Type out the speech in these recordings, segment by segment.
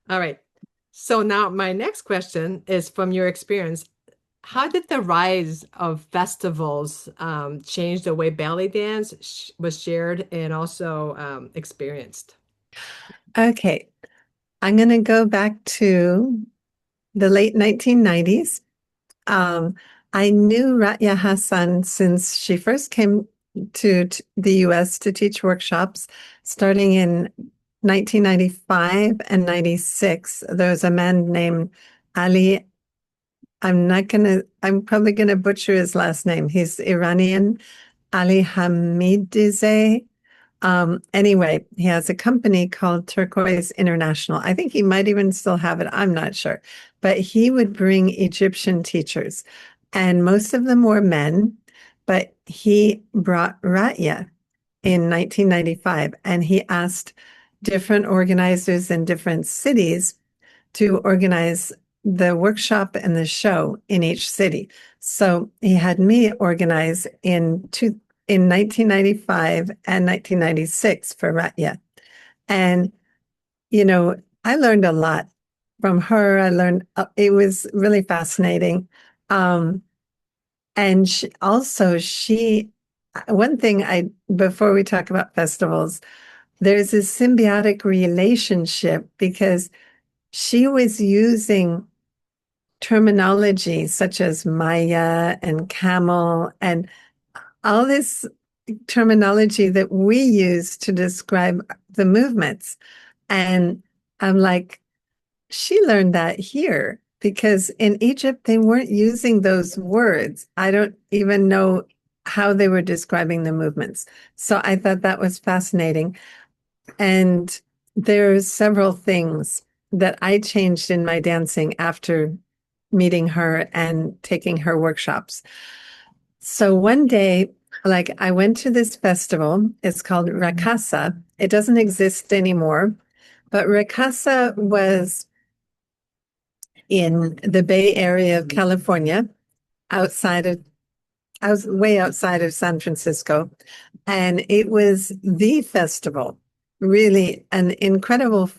All right. So now my next question is from your experience. How did the rise of festivals change the way belly dance sh was shared and also experienced? Okay, I'm going to go back to the late 1990s. Um, I knew Raqia Hassan since she first came to the US to teach workshops starting in 1995 and 96. There was a man named Ali. I'm probably going to butcher his last name. He's Iranian, Ali Hamidizeh. Anyway, he has a company called Turquoise International. I think he might even still have it. I'm not sure. But he would bring Egyptian teachers, and most of them were men. But he brought Raqia in 1995, and he asked different organizers in different cities to organize the workshop and the show in each city. So he had me organize in 1995 and 1996 for Raqia. And, you know, I learned a lot from her. I learned, it was really fascinating. Um, and one thing before we talk about festivals, there's a symbiotic relationship because she was using terminology such as Maya and camel and all this terminology that we use to describe the movements. And I'm like, she learned that here because in Egypt, they weren't using those words. I don't even know how they were describing the movements. So I thought that was fascinating. And there's several things that I changed in my dancing after meeting her and taking her workshops. So one day, like I went to this festival. It's called Rakassah. It doesn't exist anymore, but Rakassah was in the Bay Area of California, outside of, I was way outside of San Francisco. And it was the festival, really an incredible,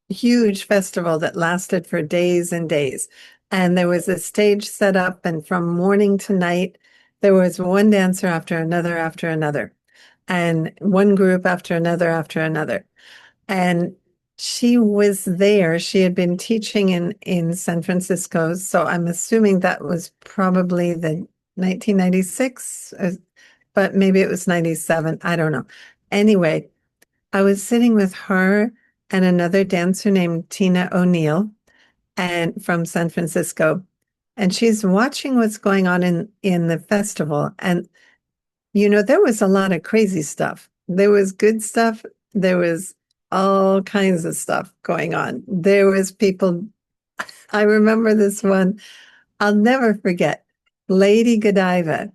huge festival that lasted for days and days. And there was a stage set up, and from morning to night, there was one dancer after another, and one group after another. And she was there. She had been teaching in San Francisco. So I'm assuming that was probably the 1996, but maybe it was 97. I don't know. Anyway, I was sitting with her and another dancer named Tina O'Neill and from San Francisco. And she's watching what's going on in the festival. And there was a lot of crazy stuff. There was good stuff. There was all kinds of stuff going on. There was people, I remember this one, I'll never forget, Lady Godiva,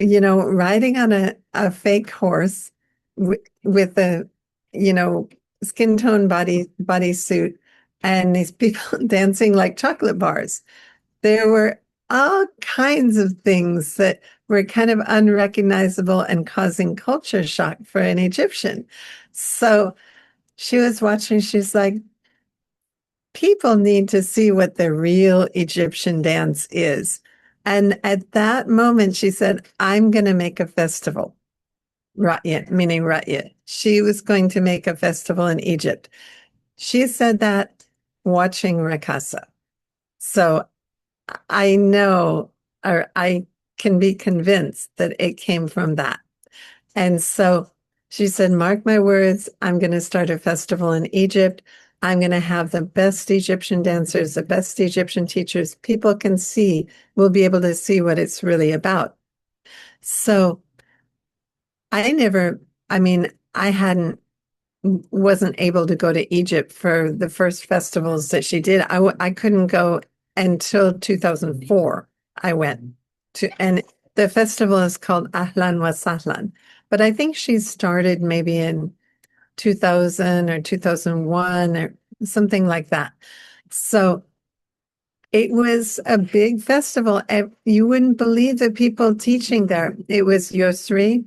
riding on a fake horse with a, you know, skin tone bodysuit and these people dancing like chocolate bars. There were all kinds of things that were kind of unrecognizable and causing culture shock for an Egyptian. So she was watching, she's like, people need to see what the real Egyptian dance is. And at that moment, she said, I'm going to make a festival. Raqia, meaning Raqia. She was going to make a festival in Egypt. She said that watching Raqassa. So I know, or I can be convinced that it came from that. And so she said, mark my words, I'm going to start a festival in Egypt. I'm going to have the best Egyptian dancers, the best Egyptian teachers. People can see, will be able to see what it's really about. So I never, I mean, I wasn't able to go to Egypt for the first festivals that she did. I couldn't go until 2004. I went and the festival is called Ahlan Wasahlan. But I think she started maybe in 2000 or 2001 or something like that. So it was a big festival. And you wouldn't believe the people teaching there. It was Yosri.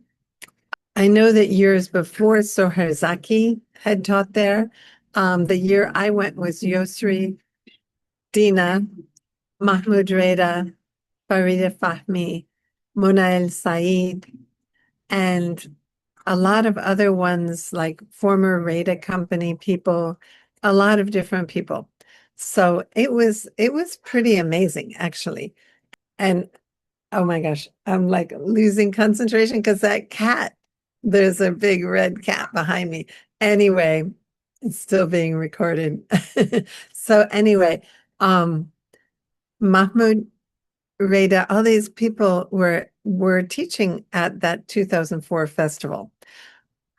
I know that years before, Soher Zaki had taught there. The year I went was Yosri, Dina, Mahmoud Reda, Farida Fahmi, Munail Saeed, and a lot of other ones like former Reda company people, a lot of different people. So it was pretty amazing actually. And oh my gosh, I'm like losing concentration because that cat, there's a big red cat behind me. Anyway, it's still being recorded. So anyway, um, Mahmoud Reda, all these people were teaching at that 2004 festival.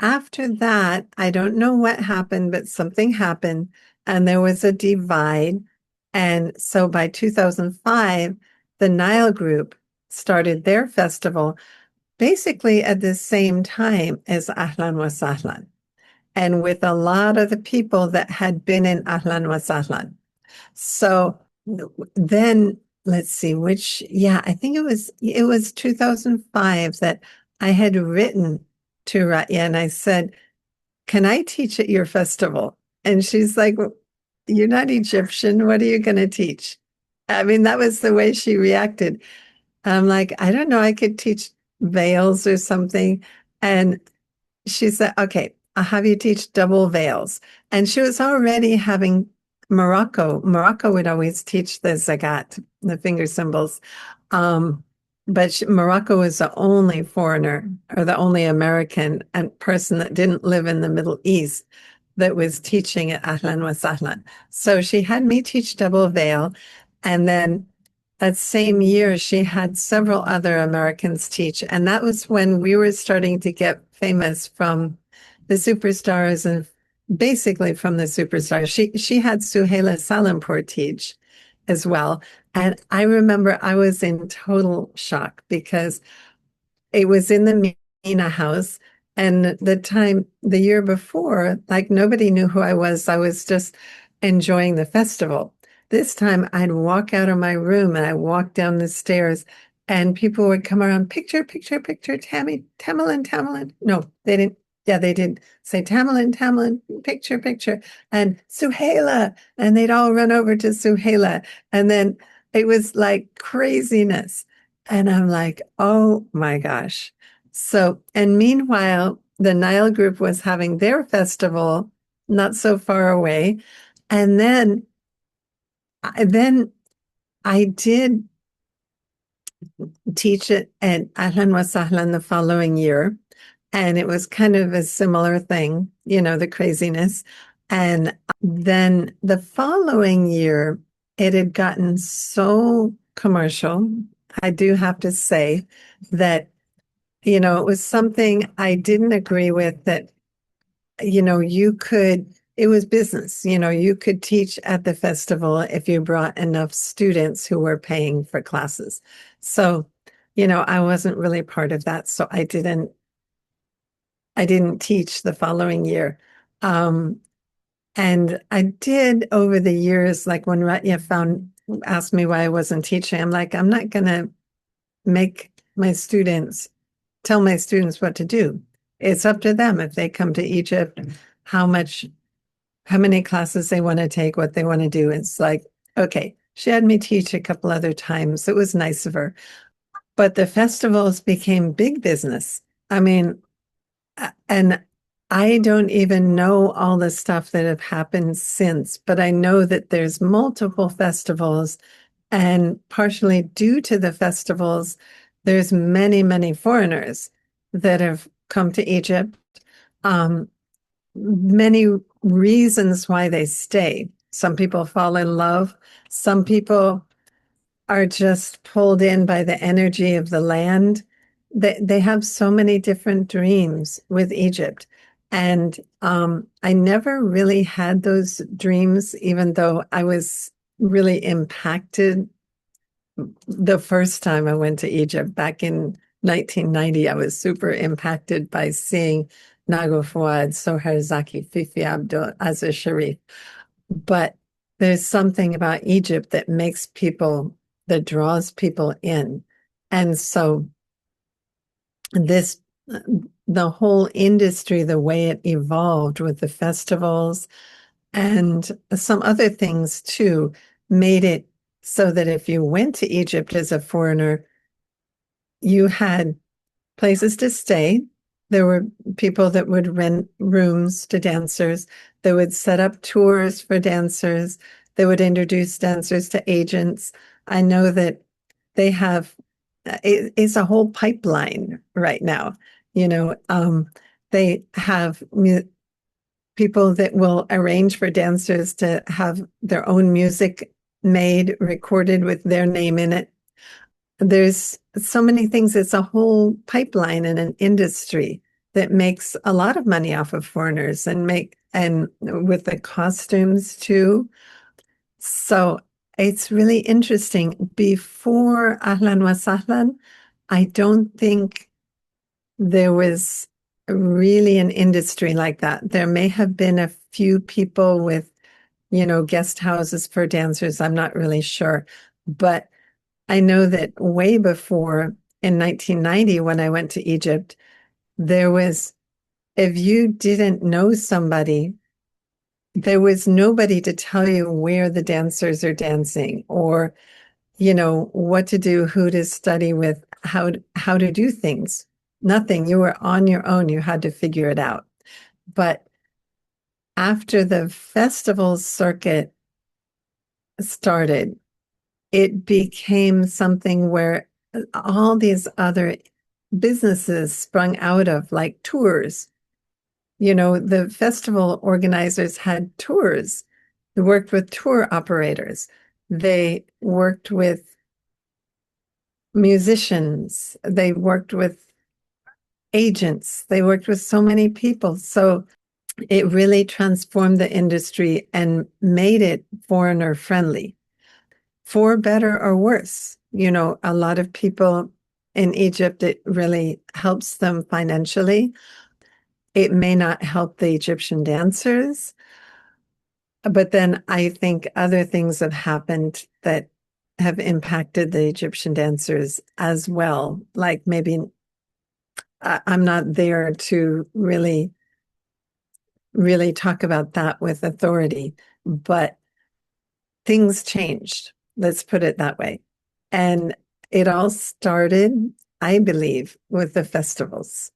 After that, I don't know what happened, but something happened and there was a divide. And so by 2005, the Nile Group started their festival basically at the same time as Ahlan Wasahlan, and with a lot of the people that had been in Ahlan Wasahlan. So then let's see which, yeah, I think it was 2005 that I had written to Raqia and I said, "Can I teach at your festival?" And she's like, "Well, you're not Egyptian. What are you going to teach?" I mean, that was the way she reacted. I'm like, "I don't know. I could teach veils or something." And she said, "Okay, I'll have you teach double veils." And she was already having Morocco. Morocco would always teach the zagat, the finger symbols. But Morocco was the only foreigner or the only American and person that didn't live in the Middle East that was teaching at Ahlan Wasahlan. So she had me teach double veil. And then that same year, she had several other Americans teach. And that was when we were starting to get famous from the superstars and basically from the superstars. She had Suhaila Salampur teach as well. And I remember I was in total shock because it was in the Mina house. And the year before, like nobody knew who I was. I was just enjoying the festival. This time I'd walk out of my room and I walk down the stairs and people would come around, picture, picture, picture, Tamalyn, Tamalyn. No, they didn't. Yeah, they did say Tamalyn, Tamalyn, picture, picture, and Suhaila. And they'd all run over to Suhaila. And then it was like craziness. And I'm like, oh my gosh. So, and meanwhile, the Nile Group was having their festival not so far away. And then I did teach it at Ahlan Wasahlan the following year. And it was kind of a similar thing, the craziness. And then the following year, it had gotten so commercial. I do have to say that, it was something I didn't agree with that, it was business, you could teach at the festival if you brought enough students who were paying for classes. So, I wasn't really part of that. So I didn't teach the following year. And I did over the years, like when Raqia asked me why I wasn't teaching, I'm like, I'm not going to make tell my students what to do. It's up to them if they come to Egypt, how many classes they want to take, what they want to do. It's like, okay, she had me teach a couple other times. It was nice of her. But the festivals became big business. I mean, and I don't even know all the stuff that have happened since, but I know that there's multiple festivals, and partially due to the festivals, there's many, many foreigners that have come to Egypt. Um, Many reasons why they stay. Some people fall in love. Some people are just pulled in by the energy of the land. They have so many different dreams with Egypt. And I never really had those dreams, even though I was really impacted the first time I went to Egypt back in 1990. I was super impacted by seeing Nago Fouad, Soher Zaki, Fifi Abdul Aziz Sharif. But there's something about Egypt that draws people in. And so this, the whole industry, the way it evolved with the festivals and some other things too made it so that if you went to Egypt as a foreigner, you had places to stay. There were people that would rent rooms to dancers. They would set up tours for dancers. They would introduce dancers to agents. I know that they have it's a whole pipeline right now. You know, they have people that will arrange for dancers to have their own music made, recorded with their name in it. There's so many things. It's a whole pipeline and an industry that makes a lot of money off of foreigners and with the costumes too. So it's really interesting. Before Ahlan Wasahlan, I don't think there was really an industry like that. There may have been a few people with, guest houses for dancers. I'm not really sure. But I know that way before in 1990, when I went to Egypt, there was, if you didn't know somebody, there was nobody to tell you where the dancers are dancing or, what to do, who to study with, how to do things. Nothing. You were on your own. You had to figure it out. But after the festival circuit started, it became something where all these other businesses sprung out of, like tours. The festival organizers had tours. They worked with tour operators. They worked with musicians. They worked with agents. They worked with so many people. So it really transformed the industry and made it foreigner friendly, for better or worse. A lot of people in Egypt, it really helps them financially. It may not help the Egyptian dancers, but then I think other things have happened that have impacted the Egyptian dancers as well. Like maybe I'm not there to really talk about that with authority, but things changed. Let's put it that way. And it all started, I believe, with the festivals.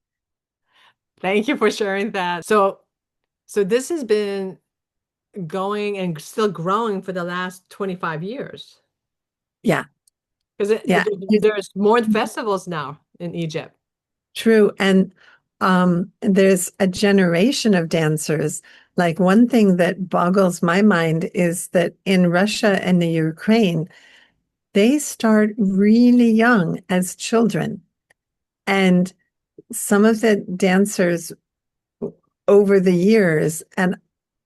Thank you for sharing that. So this has been going and still growing for the last 25 years. Yeah, Because yeah, there's more festivals now in Egypt. true. And there's a generation of dancers. Like one thing that boggles my mind is that in Russia and the Ukraine, they start really young as children. And some of the dancers over the years and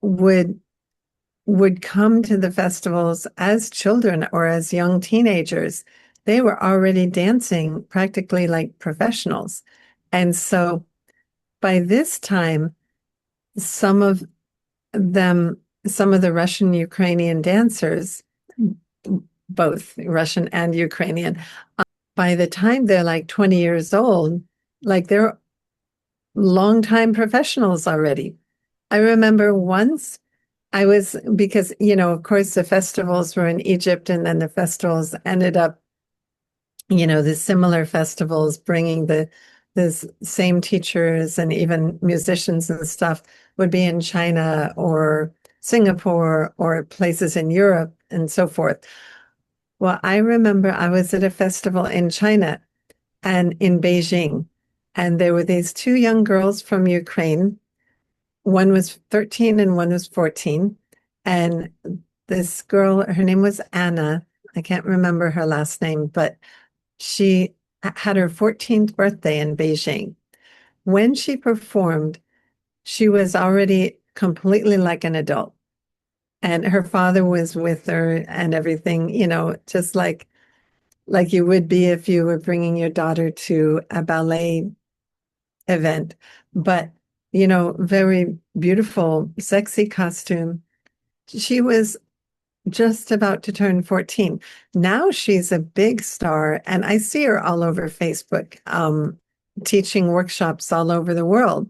would come to the festivals as children or as young teenagers. They were already dancing practically like professionals. And so by this time, some of some of the Russian Ukrainian dancers, both Russian and Ukrainian, by the time they're like 20 years old, like they're longtime professionals already. I remember once because, of course, the festivals were in Egypt, and then the festivals ended up, the similar festivals bringing the same teachers and even musicians and stuff would be in China or Singapore or places in Europe and so forth. Well, I remember I was at a festival in China and in Beijing, and there were these two young girls from Ukraine. One was 13 and one was 14. And this girl, her name was Anna. I can't remember her last name, but she had her 14th birthday in Beijing. When she performed, she was already completely like an adult. And her father was with her and everything, just like you would be if you were bringing your daughter to a ballet event. But, very beautiful, sexy costume. She was just about to turn 14. Now she's a big star, and I see her all over Facebook, teaching workshops all over the world.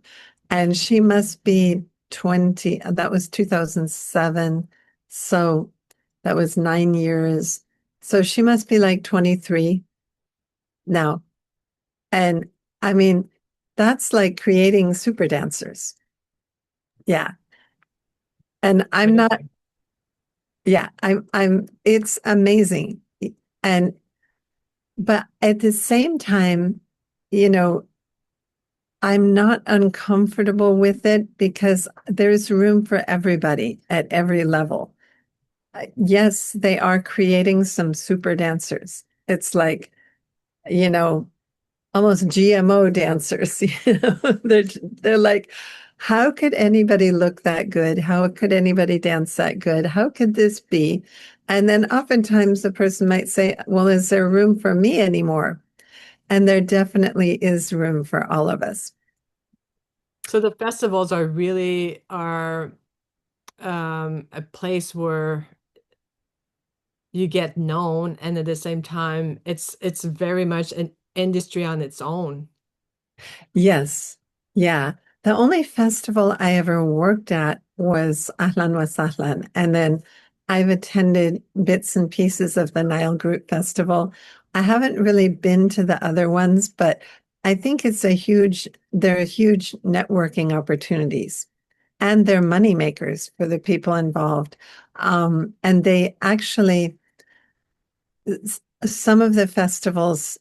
And she must be that was 2007. So that was 9 years. So she must be like 23 now. And I mean, that's like creating super dancers. Yeah. And I'm not, Amazing. yeah, it's amazing. And, but at the same time, you know, I'm not uncomfortable with it because there's room for everybody at every level. Yes, they are creating some super dancers. It's like, you know, almost GMO dancers. They're like, how could anybody look that good? How could anybody dance that good? How could this be? And then oftentimes the person might say, well, is there room for me anymore? And there definitely is room for all of us. So the festivals are really are a place where you get known, and at the same time, it's very much an industry on its own. Yes. Yeah. The only festival I ever worked at was Ahlan Wasahlan. And then I've attended bits and pieces of the Nile Group Festival. I haven't really been to the other ones, but I think there are huge networking opportunities and they're money makers for the people involved. And they actually, some of the festivals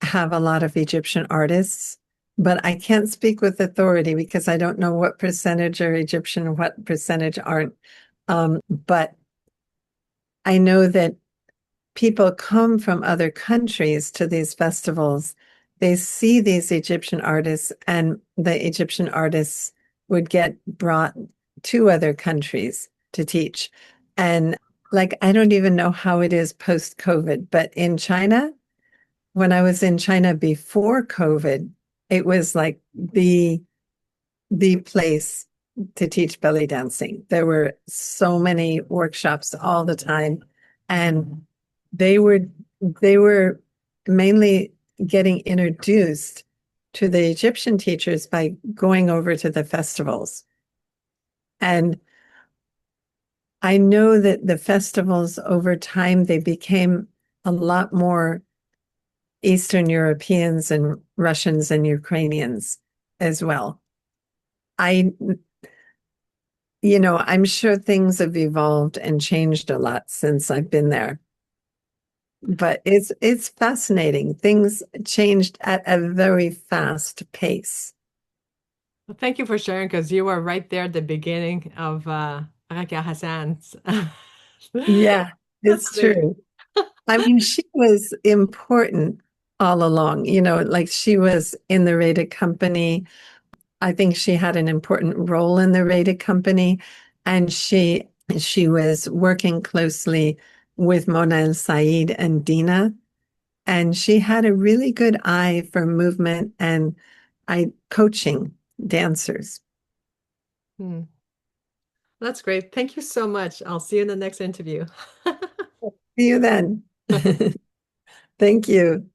have a lot of Egyptian artists, but I can't speak with authority because I don't know what percentage are Egyptian and what percentage aren't. But I know that people come from other countries to these festivals. They see these Egyptian artists, and the Egyptian artists would get brought to other countries to teach. And like, I don't even know how it is post COVID, but in China, when I was in China before COVID, it was like the place to teach belly dancing. There were so many workshops all the time, and they were they were mainly getting introduced to the Egyptian teachers by going over to the festivals. And I know that the festivals over time they became a lot more Eastern Europeans and Russians and Ukrainians as well. I, I'm sure things have evolved and changed a lot since I've been there. But it's fascinating. Things changed at a very fast pace. Well, thank you for sharing because you were right there at the beginning of Raqia Hassan's. Yeah, That's it's amazing. true. I mean, she was important all along, like she was in the rated company. I think she had an important role in the rated company, and she was working closely with Mona El Said and Dina, and she had a really good eye for movement and I coaching dancers. Hmm. That's great. Thank you so much. I'll see you in the next interview. See you then. Thank you.